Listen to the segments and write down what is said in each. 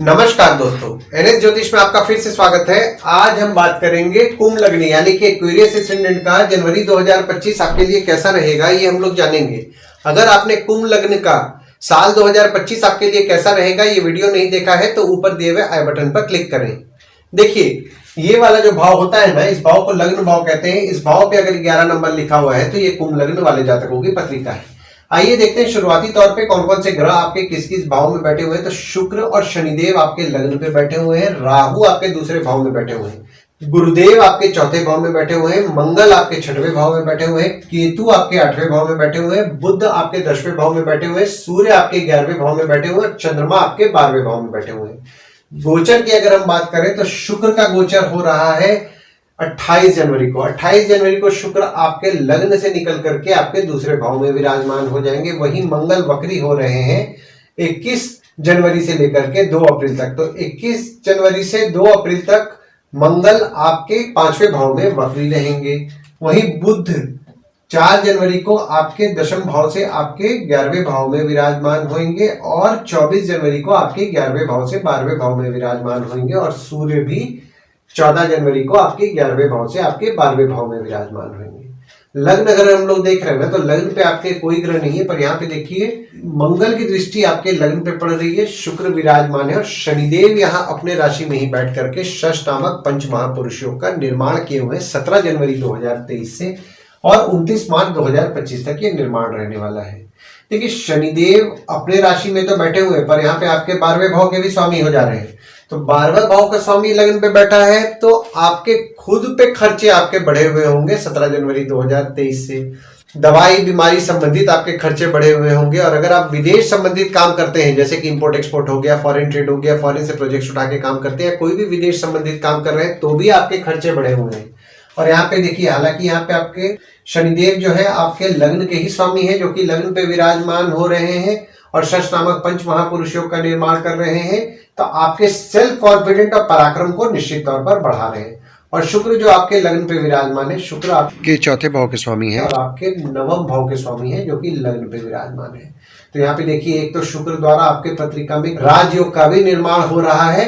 नमस्कार दोस्तों, एनएस ज्योतिष में आपका फिर से स्वागत है। आज हम बात करेंगे कुंभ लग्न यानी कि एक्वेरियस एसेंडेंट का जनवरी 2025 आपके लिए कैसा रहेगा, ये हम लोग जानेंगे। अगर आपने कुंभ लग्न का साल 2025 आपके लिए कैसा रहेगा ये वीडियो नहीं देखा है तो ऊपर दिए हुए आई बटन पर क्लिक करें। देखिए, ये वाला जो भाव होता है ना, इस भाव को लग्न भाव कहते हैं। इस भाव पे अगर 11 नंबर लिखा हुआ है तो ये कुंभ लग्न वाले जातकों की पत्रिका है। आइए देखते हैं शुरुआती तौर पे कौन कौन से ग्रह आपके किस किस भाव में बैठे हुए हैं। तो शुक्र और शनिदेव आपके लग्न पे बैठे हुए हैं, राहु आपके दूसरे भाव में बैठे हुए हैं, गुरुदेव आपके चौथे भाव में बैठे हुए हैं, मंगल आपके छठवें भाव में बैठे हुए हैं, केतु आपके 8वें भाव में बैठे हुए हैं, बुध आपके 10वें भाव में बैठे हुए हैं, सूर्य आपके 11वें भाव में बैठे हुए हैं, चंद्रमा आपके 12वें भाव में बैठे हुए हैं। गोचर की अगर हम बात करें तो शुक्र का गोचर हो रहा है 28 जनवरी को। 28 जनवरी को शुक्र आपके लग्न से निकल करके आपके दूसरे भाव में विराजमान हो जाएंगे। वहीं मंगल वक्री हो रहे हैं 21 जनवरी से लेकर के 2 अप्रैल तक। तो 21 जनवरी से 2 अप्रैल तक मंगल आपके 5वें भाव में वक्री रहेंगे। वहीं बुध 4 जनवरी को आपके दशम भाव से आपके 11वें भाव में विराजमान होंगे और 24 जनवरी को आपके 11वें भाव से 12वें भाव में विराजमान होंगे। और सूर्य भी 14 जनवरी को आपके 11वें भाव से आपके 12वें भाव में विराजमान होंगे। लग्न अगर हम लोग देख रहे हैं ना तो लग्न पे आपके कोई ग्रह नहीं है, पर यहाँ पे देखिए मंगल की दृष्टि आपके लग्न पे पड़ रही है, शुक्र विराजमान है और शनिदेव यहाँ अपने राशि में ही बैठ करके शश नामक पंच महापुरुषों का निर्माण किए हुए 17 जनवरी 2023 से और 29 मार्च 2025 तक ये निर्माण रहने वाला है। देखिए, शनिदेव अपने राशि में तो बैठे हुए पर यहाँ पे आपके 12वें भाव के भी स्वामी हो जा रहे हैं। तो 12वें भाव का स्वामी लग्न पे बैठा है तो आपके खुद पे खर्चे आपके बढ़े हुए होंगे 17 जनवरी 2023 से। दवाई बीमारी संबंधित आपके खर्चे बढ़े हुए होंगे। और अगर आप विदेश संबंधित काम करते हैं, जैसे कि इंपोर्ट एक्सपोर्ट हो गया, फॉरेन ट्रेड हो गया, फॉरेन से प्रोजेक्ट्स उठा के काम करते हैं, कोई भी विदेश संबंधित काम कर रहे हैं तो भी आपके खर्चे बढ़े हुए हैं। और यहाँ पे देखिए, हालांकि यहाँ पे आपके शनिदेव जो है आपके लग्न के ही स्वामी है, जो कि लग्न पे विराजमान हो रहे हैं और शश नामक पंच महापुरुषों का निर्माण कर रहे हैं, तो आपके सेल्फ कॉन्फिडेंट और पराक्रम को निश्चित तौर पर बढ़ा रहे हैं। और शुक्र जो आपके लग्न पे विराजमान है, शुक्र आपके चौथे भाव के स्वामी है और आपके 9वें भाव के स्वामी है, जो कि लग्न पे विराजमान है। तो यहाँ पे देखिए, एक तो शुक्र द्वारा आपके पत्रिका में राजयोग का भी निर्माण हो रहा है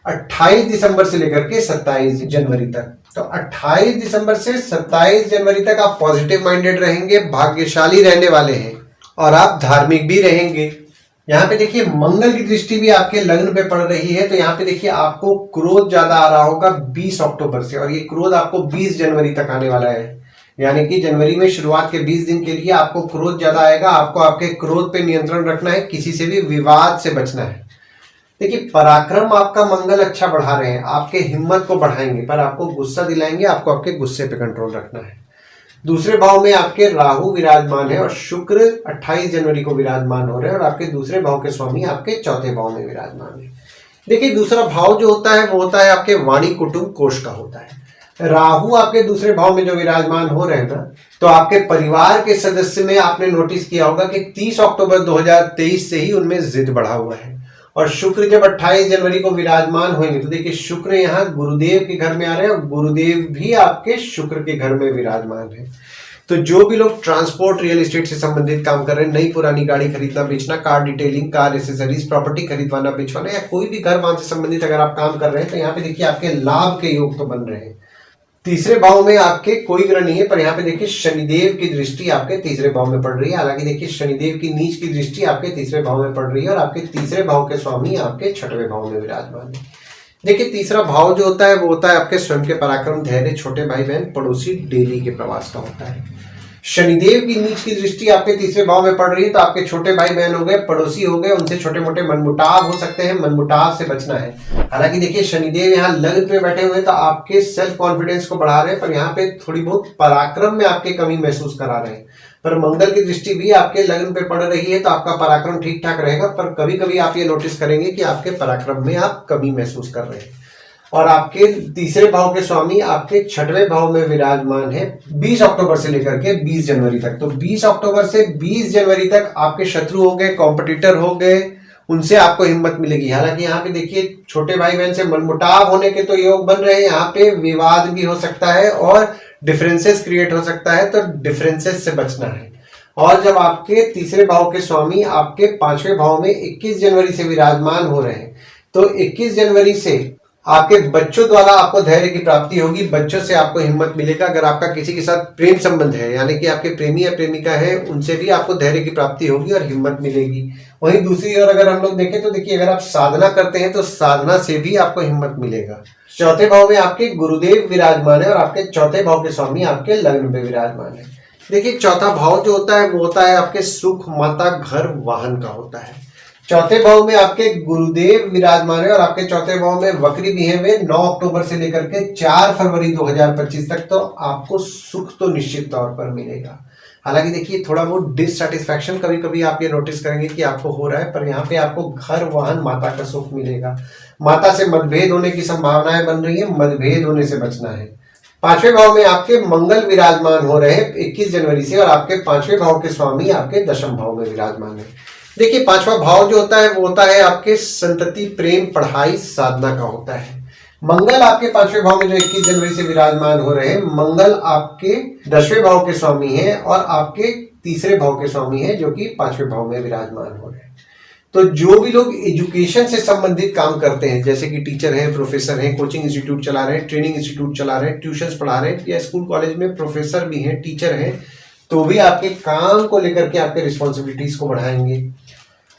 28 दिसंबर से लेकर के 27 जनवरी तक। तो 28 दिसंबर से 27 जनवरी तक आप पॉजिटिव माइंडेड रहेंगे, भाग्यशाली रहने वाले हैं और आप धार्मिक भी रहेंगे। यहाँ पे देखिए, मंगल की दृष्टि भी आपके लग्न पे पड़ रही है। तो यहाँ पे देखिए, आपको क्रोध ज्यादा आ रहा होगा 20 अक्टूबर से और ये क्रोध आपको 20 जनवरी तक आने वाला है। यानी कि जनवरी में शुरुआत के 20 दिन के लिए आपको क्रोध ज्यादा आएगा। आपको आपके क्रोध पे नियंत्रण रखना है, किसी से भी विवाद से बचना है। देखिए, पराक्रम आपका मंगल अच्छा बढ़ा रहे हैं, आपके हिम्मत को बढ़ाएंगे, पर आपको गुस्सा दिलाएंगे, आपको आपके गुस्से पे कंट्रोल रखना है। दूसरे भाव में आपके राहु विराजमान है और शुक्र 28 जनवरी को विराजमान हो रहे हैं और आपके दूसरे भाव के स्वामी आपके चौथे भाव में विराजमान है। देखिए, दूसरा भाव जो होता है वो होता है आपके वाणी कुटुंब कोष का होता है। राहु आपके दूसरे भाव में जो विराजमान हो रहे हैं ना, तो आपके परिवार के सदस्य में आपने नोटिस किया होगा कि 30 अक्टूबर 2023 से ही उनमें जिद बढ़ा हुआ है। और शुक्र जब 28 जनवरी को विराजमान होंगे तो देखिए, शुक्र यहाँ गुरुदेव के घर में आ रहे हैं और गुरुदेव भी आपके शुक्र के घर में विराजमान है। तो जो भी लोग ट्रांसपोर्ट रियल एस्टेट से संबंधित काम कर रहे हैं, नई पुरानी गाड़ी खरीदना बेचना, car detailing, car accessories, property खरीदवाना बेचवाना या कोई भी घर वाहन से संबंधित अगर आप काम कर रहे हैं तो यहाँ पे देखिए आपके लाभ के योग तो बन रहे हैं। तीसरे भाव में आपके कोई ग्रह नहीं है, पर यहाँ पे देखिए शनिदेव की दृष्टि आपके तीसरे भाव में पड़ रही है। हालांकि देखिए, शनिदेव की नीच की दृष्टि आपके तीसरे भाव में पड़ रही है और आपके तीसरे भाव के स्वामी आपके 6वें भाव में विराजमान है। देखिए, तीसरा भाव जो होता है वो होता है आपके स्वयं के पराक्रम, धैर्य, छोटे भाई बहन, पड़ोसी, डेली के प्रवास का होता है। शनिदेव की नीच की दृष्टि आपके तीसरे भाव में पड़ रही है, तो आपके छोटे भाई बहन हो गए, पड़ोसी हो गए, उनसे छोटे मोटे मनमुटाव हो सकते हैं, मनमुटाव से बचना है। हालांकि देखिए, शनिदेव यहाँ लग्न पे बैठे हुए हैं तो आपके सेल्फ कॉन्फिडेंस को बढ़ा रहे हैं, पर यहाँ पे थोड़ी बहुत पराक्रम में आपके कमी महसूस करा रहे हैं। पर मंगल की दृष्टि भी आपके लग्न पे पड़ रही है तो आपका पराक्रम ठीक ठाक रहेगा, पर कभी कभी आप ये नोटिस करेंगे कि आपके पराक्रम में आप कमी महसूस कर रहे हैं। और आपके तीसरे भाव के स्वामी आपके 6वें भाव में विराजमान है 20 अक्टूबर से लेकर के 20 जनवरी तक। तो 20 अक्टूबर से 20 जनवरी तक आपके शत्रु हो गए, कॉम्पिटिटर हो गए, उनसे आपको हिम्मत मिलेगी। हालांकि यहाँ पे देखिए, छोटे भाई बहन से मनमुटाव होने के तो योग बन रहे हैं, यहाँ पे विवाद भी हो सकता है और डिफरेंसेस क्रिएट हो सकता है, तो डिफरेंसेस से बचना है। और जब आपके तीसरे भाव के स्वामी आपके 5वें भाव में 21 जनवरी से विराजमान हो रहे हैं, तो 21 जनवरी से आपके बच्चों द्वारा आपको धैर्य की प्राप्ति होगी, बच्चों से आपको हिम्मत मिलेगा। अगर आपका किसी के साथ प्रेम संबंध है, यानी कि आपके प्रेमी या प्रेमिका है, उनसे भी आपको धैर्य की प्राप्ति होगी और हिम्मत मिलेगी। वहीं दूसरी ओर अगर हम लोग देखें तो देखिए, अगर आप साधना करते हैं तो साधना से भी आपको हिम्मत मिलेगा। चौथे भाव में आपके गुरुदेव विराजमान है और आपके चौथे भाव के स्वामी आपके लग्न पे विराजमान है। देखिए, चौथा भाव जो होता है वो होता है आपके सुख, माता, घर, वाहन का होता है। चौथे भाव में आपके गुरुदेव विराजमान है और आपके चौथे भाव में वक्री भी है वे 9 अक्टूबर से लेकर के 4 फरवरी 2025 तक। तो आपको सुख तो निश्चित तौर पर मिलेगा। हालांकि देखिए, थोड़ा वो डिससैटिस्फैक्शन कभी कभी आप ये नोटिस करेंगे कि आपको हो रहा है, पर यहाँ पे आपको घर, वाहन, माता का सुख मिलेगा। माता से मतभेद होने की संभावनाएं बन रही है, मतभेद होने से बचना है। पांचवें भाव में आपके मंगल विराजमान हो रहे हैं 21 जनवरी से और आपके पांचवें भाव के स्वामी आपके दशम भाव में विराजमान है। देखिए, पांचवा भाव जो होता है वो होता है आपके संतति, प्रेम, पढ़ाई, साधना का होता है। मंगल आपके पांचवें भाव में जो 21 जनवरी से विराजमान हो रहे हैं, मंगल आपके 10वें भाव के स्वामी हैं और आपके तीसरे भाव के स्वामी हैं, जो कि 5वें भाव में विराजमान हो रहे हैं। तो जो भी लोग एजुकेशन से संबंधित काम करते हैं, जैसे कि टीचर हैं, प्रोफेसर हैं, कोचिंग इंस्टीट्यूट चला रहे हैं, ट्रेनिंग इंस्टीट्यूट चला रहे हैं, ट्यूशंस पढ़ा रहे हैं, या स्कूल कॉलेज में प्रोफेसर भी हैं, टीचर हैं, तो भी आपके काम को लेकर के आपके रिस्पॉन्सिबिलिटीज को बढ़ाएंगे।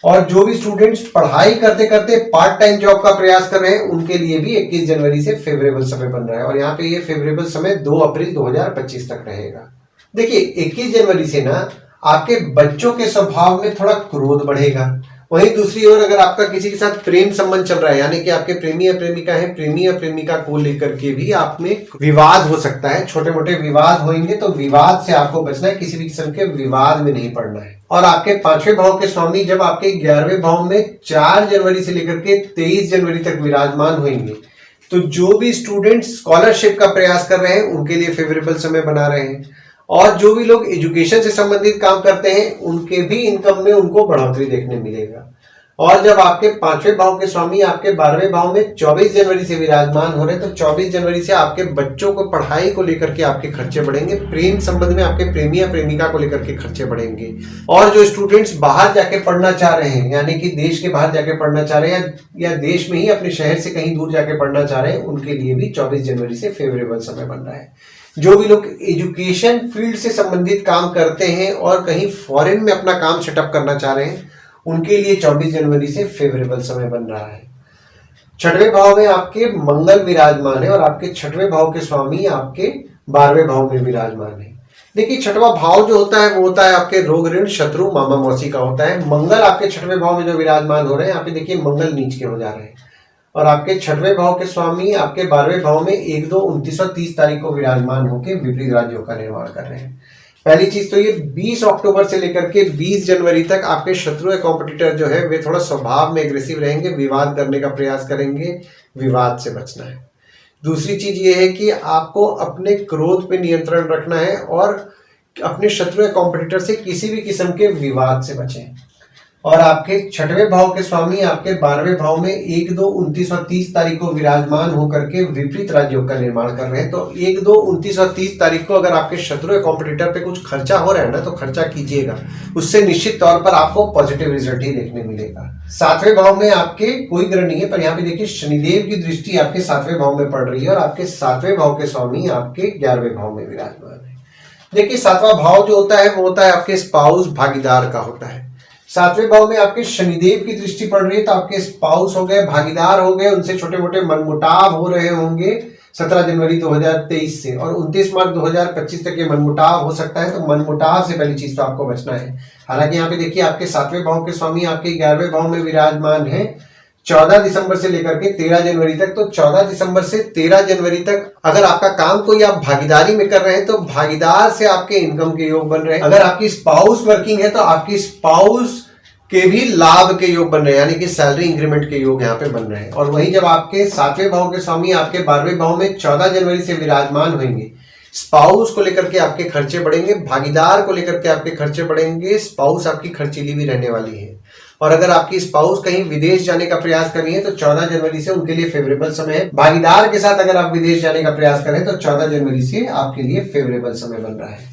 और जो भी स्टूडेंट्स पढ़ाई करते करते पार्ट टाइम जॉब का प्रयास कर रहे हैं, उनके लिए भी 21 जनवरी से फेवरेबल समय बन रहा है और यहाँ पे ये फेवरेबल समय 2 अप्रैल 2025 तक रहेगा। देखिए, 21 जनवरी से ना आपके बच्चों के स्वभाव में थोड़ा क्रोध बढ़ेगा। वहीं दूसरी ओर अगर आपका किसी के साथ प्रेम संबंध चल रहा है, यानी कि आपके प्रेमी या प्रेमिका है, प्रेमी या प्रेमिका को लेकर के भी आप में विवाद हो सकता है, छोटे मोटे विवाद होंगे, तो विवाद से आपको बचना है, किसी भी किस्म के विवाद में नहीं पड़ना है। और आपके 5वें भाव के स्वामी जब आपके 11वें भाव में 4 जनवरी से लेकर के 23 जनवरी तक विराजमान होंगे, तो जो भी स्टूडेंट स्कॉलरशिप का प्रयास कर रहे हैं उनके लिए फेवरेबल समय बना रहे हैं, और जो भी लोग एजुकेशन से संबंधित काम करते हैं उनके भी इनकम में उनको बढ़ोतरी देखने मिलेगा। और जब आपके 5वें भाव के स्वामी आपके 12वें भाव में 24 जनवरी से विराजमान हो रहे हैं, तो 24 जनवरी से आपके बच्चों को पढ़ाई को लेकर के आपके खर्चे बढ़ेंगे, प्रेम संबंध में आपके प्रेमी या प्रेमिका को लेकर के खर्चे बढ़ेंगे। और जो स्टूडेंट्स बाहर जाके पढ़ना चाह रहे हैं, यानी कि देश के बाहर जाके पढ़ना चाह रहे हैं या देश में ही अपने शहर से कहीं दूर जाके पढ़ना चाह रहे हैं, उनके लिए भी 24 जनवरी से फेवरेबल समय बन रहा है। जो भी लोग एजुकेशन फील्ड से संबंधित काम करते हैं और कहीं फॉरेन में अपना काम सेटअप करना चाह रहे हैं, उनके लिए 24 जनवरी से फेवरेबल समय बन रहा है। 6वें भाव में आपके मंगल विराजमान है और आपके 6वें भाव के स्वामी आपके 12वें भाव में विराजमान है। देखिए, 6वां भाव जो होता है वो होता है आपके रोग, ऋण, शत्रु, मामा मौसी का होता है। मंगल आपके 6वें भाव में जो विराजमान हो रहे हैं, यहाँ पे देखिए मंगल नीच के हो जा रहे हैं और आपके 6वें भाव के स्वामी आपके 12वें भाव में 1, 2, 29 और 30 तारीख को विराजमान होकर विपरीत राज्यों का निर्माण कर रहे हैं। पहली चीज तो ये 20 अक्टूबर से लेकर के 20 जनवरी तक आपके शत्रु या कॉम्पिटिटर जो है वे थोड़ा स्वभाव में एग्रेसिव रहेंगे, विवाद करने का प्रयास करेंगे, विवाद से बचना है। दूसरी चीज ये है कि आपको अपने क्रोध पे नियंत्रण रखना है और अपने शत्रु या कॉम्पिटिटर से किसी भी किस्म के विवाद से बचें। और आपके 6वें भाव के स्वामी आपके 12वें भाव में 1, 2, 29 और 30 तारीख को विराजमान होकर के विपरीत राज्यों का निर्माण कर रहे हैं। तो 1, 2, 29 और 30 तारीख को अगर आपके शत्रु या कॉम्पिटिटर पे कुछ खर्चा हो रहा है ना, तो खर्चा कीजिएगा, उससे निश्चित तौर पर आपको पॉजिटिव रिजल्ट ही देखने मिलेगा। 7वें भाव में आपके कोई ग्रह नहीं है, पर यहाँ पे देखिए शनिदेव की दृष्टि आपके 7वें भाव में पड़ रही है और आपके 7वें भाव के स्वामी आपके 11वें भाव में विराजमान है। देखिए, 7वां भाव जो होता है वो होता है आपके स्पाउस, भागीदार का होता है। 7वें भाव में आपके शनिदेव की दृष्टि पड़ रही है, तो आपके स्पाउस हो गए, भागीदार हो गए, उनसे छोटे मोटे मनमुटाव हो रहे होंगे 17 जनवरी 2023 से, और 29 मार्च 2025 तक ये मनमुटाव हो सकता है। तो मनमुटाव से पहली चीज तो आपको बचना है। हालांकि यहाँ पे देखिए आपके 7वें भाव के स्वामी आपके 11वें भाव में विराजमान है 14 दिसंबर से लेकर के 13 जनवरी तक। तो 14 दिसंबर से 13 जनवरी तक अगर आपका काम कोई आप भागीदारी में कर रहे हैं, तो भागीदार से आपके इनकम के योग बन रहे हैं। अगर आपकी स्पाउस वर्किंग है, तो आपकी स्पाउस के भी लाभ के योग बन रहे हैं, यानी कि सैलरी इंक्रीमेंट के योग यहाँ पे बन रहे हैं। और वहीं जब आपके 7वें भाव के स्वामी आपके 12वें भाव में 14 जनवरी से विराजमान होंगे, स्पाउस को लेकर के आपके खर्चे बढ़ेंगे, भागीदार को लेकर के आपके खर्चे बढ़ेंगे, स्पाउस आपकी खर्चीली भी रहने वाली है। और अगर आपकी स्पाउस कहीं विदेश जाने का प्रयास कर रही है, तो 14 जनवरी से उनके लिए फेवरेबल समय है। भागीदार के साथ अगर आप विदेश जाने का प्रयास करें, तो 14 जनवरी से आपके लिए फेवरेबल समय बन रहा है।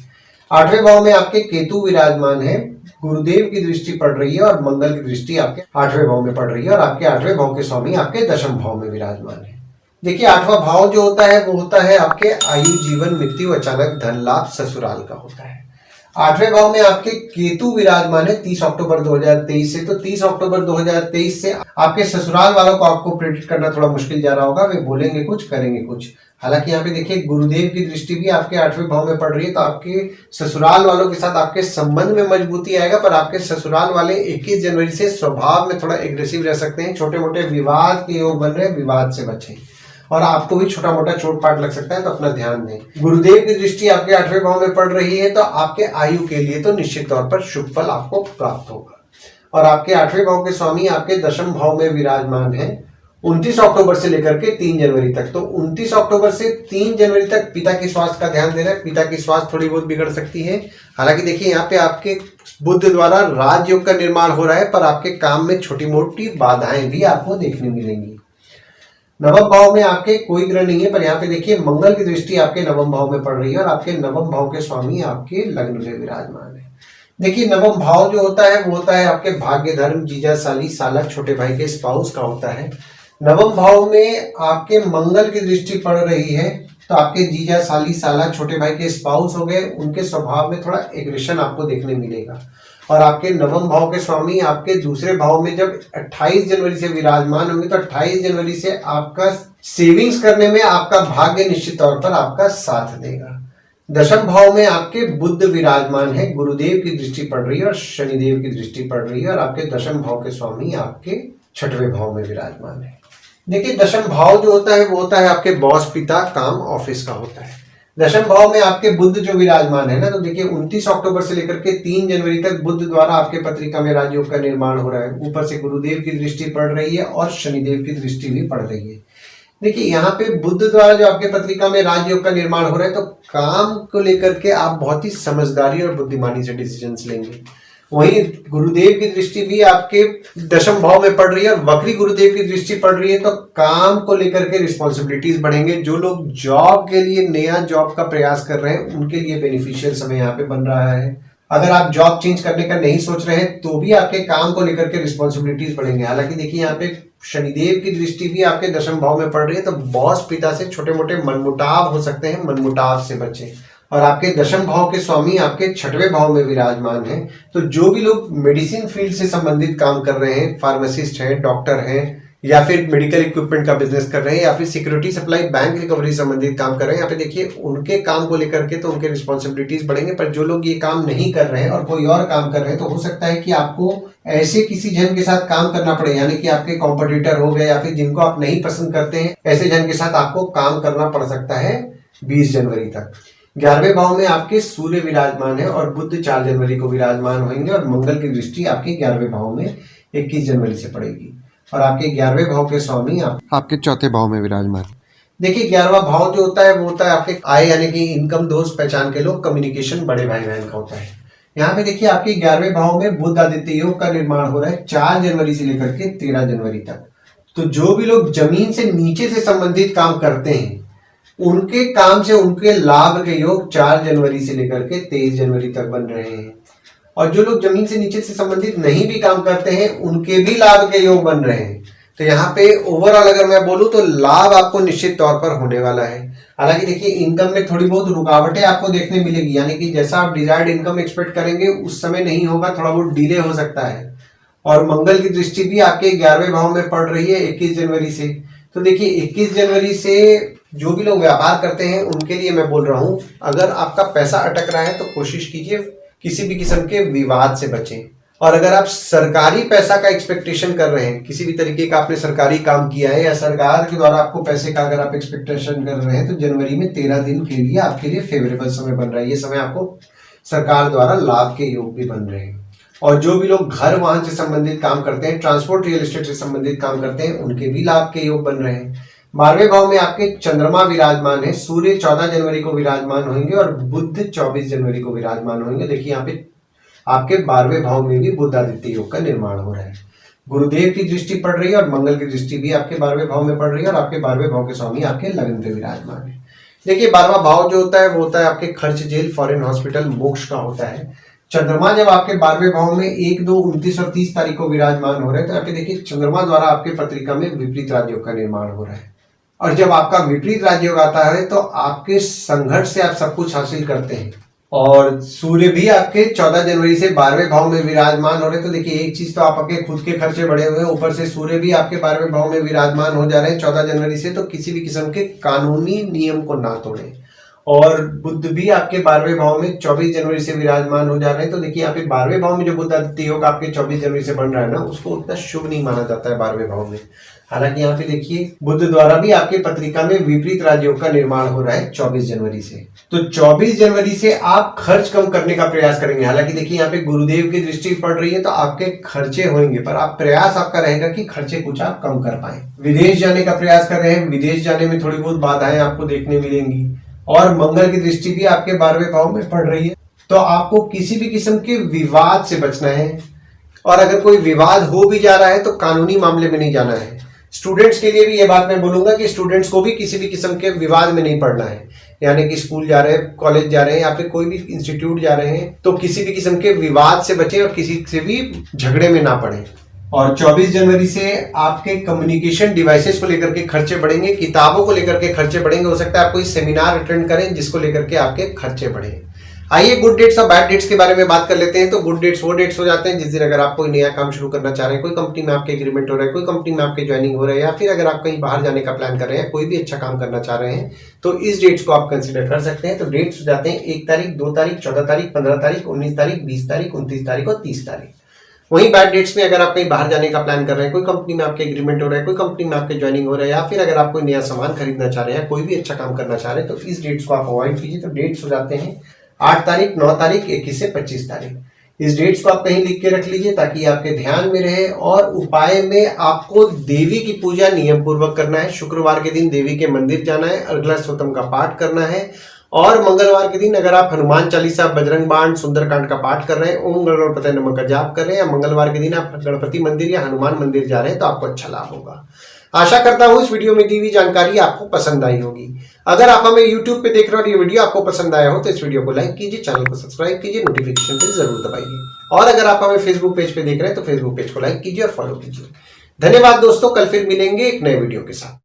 8वें भाव में आपके केतु विराजमान है गुरुदेव की दृष्टि पड़ रही है और मंगल की दृष्टि आपके 8वें भाव में पड़ रही है और आपके 8वें भाव के स्वामी आपके 10वें भाव में विराजमान है। देखिए 8वां भाव जो होता है वो होता है आपके आयु, जीवन, मृत्यु, अचानक धन लाभ, ससुराल का होता है। 8वें भाव में आपके केतु विराजमान है 30 अक्टूबर 2023 से। तो 30 अक्टूबर 2023 से आपके ससुराल वालों को आपको प्रेडिक्ट करना थोड़ा मुश्किल जा रहा होगा। वे बोलेंगे कुछ, करेंगे कुछ। हालांकि यहाँ पे देखिए गुरुदेव की दृष्टि भी आपके 8वें भाव में पड़ रही है, तो आपके ससुराल वालों के साथ आपके संबंध में मजबूती आएगा। पर आपके ससुराल वाले 21 जनवरी से स्वभाव में थोड़ा एग्रेसिव रह सकते हैं। छोटे मोटे विवाद के योग बन रहे हैं, विवाद से बचें और आपको भी छोटा मोटा चोट पाट लग सकता है, तो अपना ध्यान दें। गुरुदेव की दृष्टि आपके 8वें भाव में पड़ रही है, तो आपके आयु के लिए तो निश्चित तौर पर शुभ फल आपको प्राप्त होगा। और आपके 8वें भाव के स्वामी आपके 10वें भाव में विराजमान है 29 अक्टूबर से लेकर के 3 जनवरी तक। तो 29 अक्टूबर से 3 जनवरी तक पिता की स्वास्थ्य का ध्यान देना है। पिता की स्वास्थ्य थोड़ी बहुत बिगड़ सकती है। हालांकि देखिए यहाँ पे आपके बुध द्वारा राजयोग का निर्माण हो रहा है, पर आपके काम में छोटी मोटी बाधाएं भी आपको देखने मिलेंगी। नवम भाव में आपके कोई ग्रह नहीं है, पर यहाँ पे देखिए मंगल की दृष्टि आपके नवम भाव में पड़ रही है और आपके नवम भाव के स्वामी आपके लग्न में विराजमान है। देखिए नवम भाव जो होता है वो होता है आपके भाग्य, धर्म, जीजा, साली, साला, छोटे भाई के स्पाउस का होता है। नवम भाव में आपके मंगल की दृष्टि पड़ रही है, तो आपके जीजा, साली, साला, छोटे भाई के स्पाउस हो गए, उनके स्वभाव में थोड़ा एग्रेशन आपको देखने मिलेगा। और आपके नवम भाव के स्वामी आपके दूसरे भाव में जब 28 जनवरी से विराजमान होंगे, तो 28 जनवरी से आपका सेविंग्स करने में आपका भाग्य निश्चित तौर पर आपका साथ देगा। 10वें भाव में आपके बुध विराजमान है, गुरुदेव की दृष्टि पड़ रही है और शनिदेव की दृष्टि पड़ रही है और आपके 10वें भाव के स्वामी आपके 6वें भाव में विराजमान है। देखिए 10वें भाव जो होता है वो होता है आपके बॉस, पिता, काम, ऑफिस का होता है। 10वें भाव में आपके बुध जो विराजमान है ना, तो देखिए 29 अक्टूबर से लेकर के 3 जनवरी तक बुध द्वारा आपके पत्रिका में राजयोग का निर्माण हो रहा है। ऊपर से गुरुदेव की दृष्टि पड़ रही है और शनिदेव की दृष्टि भी पड़ रही है। देखिए यहाँ पे बुध द्वारा जो आपके पत्रिका में राजयोग का निर्माण हो रहा है, तो काम को लेकर के आप बहुत ही समझदारी और बुद्धिमानी से डिसीजंस लेंगे। वहीं गुरुदेव की दृष्टि भी आपके 10वें भाव में पड़ रही है और वक्री गुरुदेव की दृष्टि पड़ रही है, तो काम को लेकर के रिस्पॉन्सिबिलिटीज बढ़ेंगे। जो लोग जॉब के लिए नया जॉब का प्रयास कर रहे हैं उनके लिए बेनिफिशियल समय यहाँ पे बन रहा है। अगर आप जॉब चेंज करने का नहीं सोच रहे हैं तो भी आपके काम को लेकर के रिस्पॉन्सिबिलिटीज बढ़ेंगे। हालांकि देखिए यहाँ पे शनिदेव की दृष्टि भी आपके 10वें भाव में पड़ रही है, तो बॉस, पिता से छोटे मोटे मनमुटाव हो सकते हैं, मनमुटाव से बचें। और आपके 10वें भाव के स्वामी आपके 6वें भाव में विराजमान है, तो जो भी लोग मेडिसिन फील्ड से संबंधित काम कर रहे हैं, फार्मासिस्ट हैं, डॉक्टर हैं, या फिर मेडिकल इक्विपमेंट का बिजनेस कर रहे हैं, या फिर सिक्योरिटी सप्लाई, बैंक रिकवरी संबंधित काम कर रहे हैं, यहाँ पे देखिए उनके काम को लेकर के तो उनके रिस्पॉन्सिबिलिटीज बढ़ेंगे। पर जो लोग ये काम नहीं कर रहे हैं और कोई और काम कर रहे हैं, तो हो सकता है कि आपको ऐसे किसी जन के साथ काम करना पड़े, यानी कि आपके कॉम्पिटिटर हो गए या फिर जिनको आप नहीं पसंद करते हैं, ऐसे जन के साथ आपको काम करना पड़ सकता है 20 जनवरी तक। 11वें भाव में आपके सूर्य विराजमान है और बुध 4 जनवरी को विराजमान होंगे और मंगल की दृष्टि आपके 11वें भाव में 21 जनवरी से पड़ेगी और आपके 11वें भाव के स्वामी आपके 4थे भाव में विराजमान। देखिए 11वां भाव जो होता है वो होता है आपके आय, यानी कि इनकम, दोस्त, पहचान के लोग, कम्युनिकेशन, बड़े भाई बहन का होता है। यहाँ पे देखिए आपके 11वें भाव में बुध आदित्य योग का निर्माण हो रहा है 4 जनवरी से लेकर के 13 जनवरी तक। तो जो भी लोग जमीन से नीचे से संबंधित काम करते हैं उनके काम से उनके लाभ के योग 4 जनवरी से लेकर के 23 जनवरी तक बन रहे हैं। और जो लोग जमीन से नीचे से संबंधित नहीं भी काम करते हैं उनके भी लाभ के योग बन रहे हैं। तो यहाँ पे ओवरऑल अगर मैं बोलूं तो लाभ आपको निश्चित तौर पर होने वाला है। हालांकि देखिए इनकम में थोड़ी बहुत रुकावटें आपको देखने मिलेगी, यानी कि जैसा आप डिजायर्ड इनकम एक्सपेक्ट करेंगे उस समय नहीं होगा, थोड़ा बहुत डिले हो सकता है। और मंगल की दृष्टि भी आपके 11वें भाव में पड़ रही है 21 जनवरी से। तो देखिए 21 जनवरी से जो भी लोग व्यापार करते हैं उनके लिए मैं बोल रहा हूं, अगर आपका पैसा अटक रहा है तो कोशिश कीजिए किसी भी किस्म के विवाद से बचें। और अगर आप सरकारी पैसा का एक्सपेक्टेशन कर रहे हैं, किसी भी तरीके का आपने सरकारी काम किया है या सरकार के द्वारा आपको पैसे का अगर आप एक्सपेक्टेशन कर रहे हैं, तो जनवरी में 13 दिन के लिए आपके लिए फेवरेबल समय बन रहा है। ये समय आपको सरकार द्वारा लाभ के योग भी बन रहे हैं। और जो भी लोग घर वाहन से संबंधित काम करते हैं, ट्रांसपोर्ट, रियल एस्टेट से संबंधित काम करते हैं, उनके भी लाभ के योग बन रहे हैं। 12वें भाव में आपके चंद्रमा विराजमान है, सूर्य 14 जनवरी को विराजमान होंगे और बुध 24 जनवरी को विराजमान होंगे। देखिए यहाँ पे आपके 12वें भाव में भी बुध आदित्य योग का निर्माण हो रहा है। गुरुदेव की दृष्टि पड़ रही है और मंगल की दृष्टि भी आपके 12वें भाव में पड़ रही है और आपके 12वें भाव के स्वामी आपके लग्न पे विराजमान है। देखिए 12वां भाव जो होता है वो होता है आपके खर्च, जेल, फॉरेन, हॉस्पिटल, मोक्ष का होता है। चंद्रमा जब आपके 12वें भाव में 1, 2, 29 और 30 तारीख को विराजमान हो रहे हैं तो यहाँ पे देखिए चंद्रमा द्वारा आपके पत्रिका में विपरीत राजयोग का निर्माण हो रहा है। और जब आपका विपरीत राजयोग आता है तो आपके संघर्ष से आप सब कुछ हासिल करते हैं। और सूर्य भी आपके 14 जनवरी से 12वें भाव में विराजमान हो रहे हैं। तो देखिए एक चीज तो आपके खुद के खर्चे बढ़े हुए हैं, ऊपर से सूर्य भी आपके 12वें भाव में विराजमान हो जा रहे हैं 14 जनवरी से। तो किसी भी किस्म के कानूनी नियम को ना तोड़ें। और बुध भी आपके 12वें भाव में 24 जनवरी से विराजमान हो जा रहे हैं। तो देखिए यहाँ पे 12वें भाव में जो बुध आदित्य योग आपके 24 जनवरी से बन रहा है ना, उसको उतना शुभ नहीं माना जाता है 12वें भाव में। हालांकि यहाँ पे देखिए बुध द्वारा भी आपके पत्रिका में विपरीत राजयोग का निर्माण हो रहा है 24 जनवरी से। तो 24 जनवरी से आप खर्च कम करने का प्रयास करेंगे। हालांकि देखिए यहाँ पे गुरुदेव की दृष्टि पड़ रही है तो आपके खर्चे होंगे, पर आप प्रयास आपका रहेगा कि खर्चे कुछ आप कम कर पाए। विदेश जाने का प्रयास कर रहे हैं, विदेश जाने में थोड़ी बहुत बाधाएं आपको देखने मिलेंगी। और मंगल की दृष्टि भी आपके 12वें भाव में पड़ रही है, तो आपको किसी भी किस्म के विवाद से बचना है। और अगर कोई विवाद हो भी जा रहा है तो कानूनी मामले में नहीं जाना है। स्टूडेंट्स के लिए भी ये बात मैं बोलूंगा कि स्टूडेंट्स को भी किसी भी किस्म के विवाद में नहीं पड़ना है। यानी कि स्कूल जा रहे हैं, कॉलेज जा रहे हैं या फिर कोई भी इंस्टीट्यूट जा रहे हैं तो किसी भी किस्म के विवाद से बचें और किसी से भी झगड़े में ना पड़े। और 24 जनवरी से आपके कम्युनिकेशन डिवाइसेस को लेकर के खर्चे बढ़ेंगे, किताबों को लेकर के खर्चे बढ़ेंगे। हो सकता है आप कोई सेमिनार अटेंड करें जिसको लेकर के आपके खर्चे बढ़े। आइए गुड डेट्स और बैड डेट्स के बारे में बात कर लेते हैं। तो गुड डेट्स वो डेट्स हो जाते हैं जिस दिन अगर आप कोई नया काम शुरू करना चाह रहे हैं, कोई कंपनी में आपके एग्रीमेंट हो रहा है, कोई कंपनी में आपके ज्वाइनिंग हो रहा है, या फिर अगर आप कहीं बाहर जाने का प्लान कर रहे हैं, कोई भी अच्छा काम करना चाह रहे हैं तो इस डेट्स को आप कंसिडर कर सकते हैं। तो डेट्स हो जाते हैं 1 तारीख, 2 तारीख, 14 तारीख, 15 तारीख, 19 तारीख, 20 तारीख, 29 तारीख और 30 तारीख। वहीं बैड डेट्स में अगर आप कहीं बाहर जाने का प्लान कर रहे हैं, कोई कंपनी में आपके एग्रीमेंट हो रहा है, कोई कंपनी में आपके ज्वाइनिंग हो रहा है, या फिर अगर आप कोई नया सामान खरीदना चाह रहे हैं, कोई भी अच्छा काम करना चाह रहे हैं तो इस डेट्स को आप अवॉइड कीजिए। तो डेट्स हो जाते हैं 8 तारीख, 9 तारीख, 21 से 25 तारीख। इस डेट्स को आप कहीं लिख के रख लीजिए ताकि आपके ध्यान में रहे। और उपाय में आपको देवी की पूजा नियम पूर्वक करना है। शुक्रवार के दिन देवी के मंदिर जाना है, अर्गला स्तोत्रम का पाठ करना है। और मंगलवार के दिन अगर आप हनुमान चालीसा, बजरंग बाण, सुंदरकांड का पाठ कर रहे हैं, ओम गणपतये नमः का जाप कर रहे हैं, या मंगलवार के दिन आप गणपति मंदिर या हनुमान मंदिर जा रहे हैं तो आपको अच्छा लाभ होगा। आशा करता हूं इस वीडियो में दी हुई जानकारी आपको पसंद आई होगी। अगर आप हमें YouTube पे देख रहे हो और ये वीडियो आपको पसंद आया हो तो इस वीडियो को लाइक कीजिए, चैनल को सब्सक्राइब कीजिए, नोटिफिकेशन बेल जरूर दबाइए। और अगर आप हमें Facebook पेज पे देख रहे हैं तो Facebook पेज को लाइक कीजिए और फॉलो कीजिए। धन्यवाद दोस्तों, कल फिर मिलेंगे एक नए वीडियो के साथ।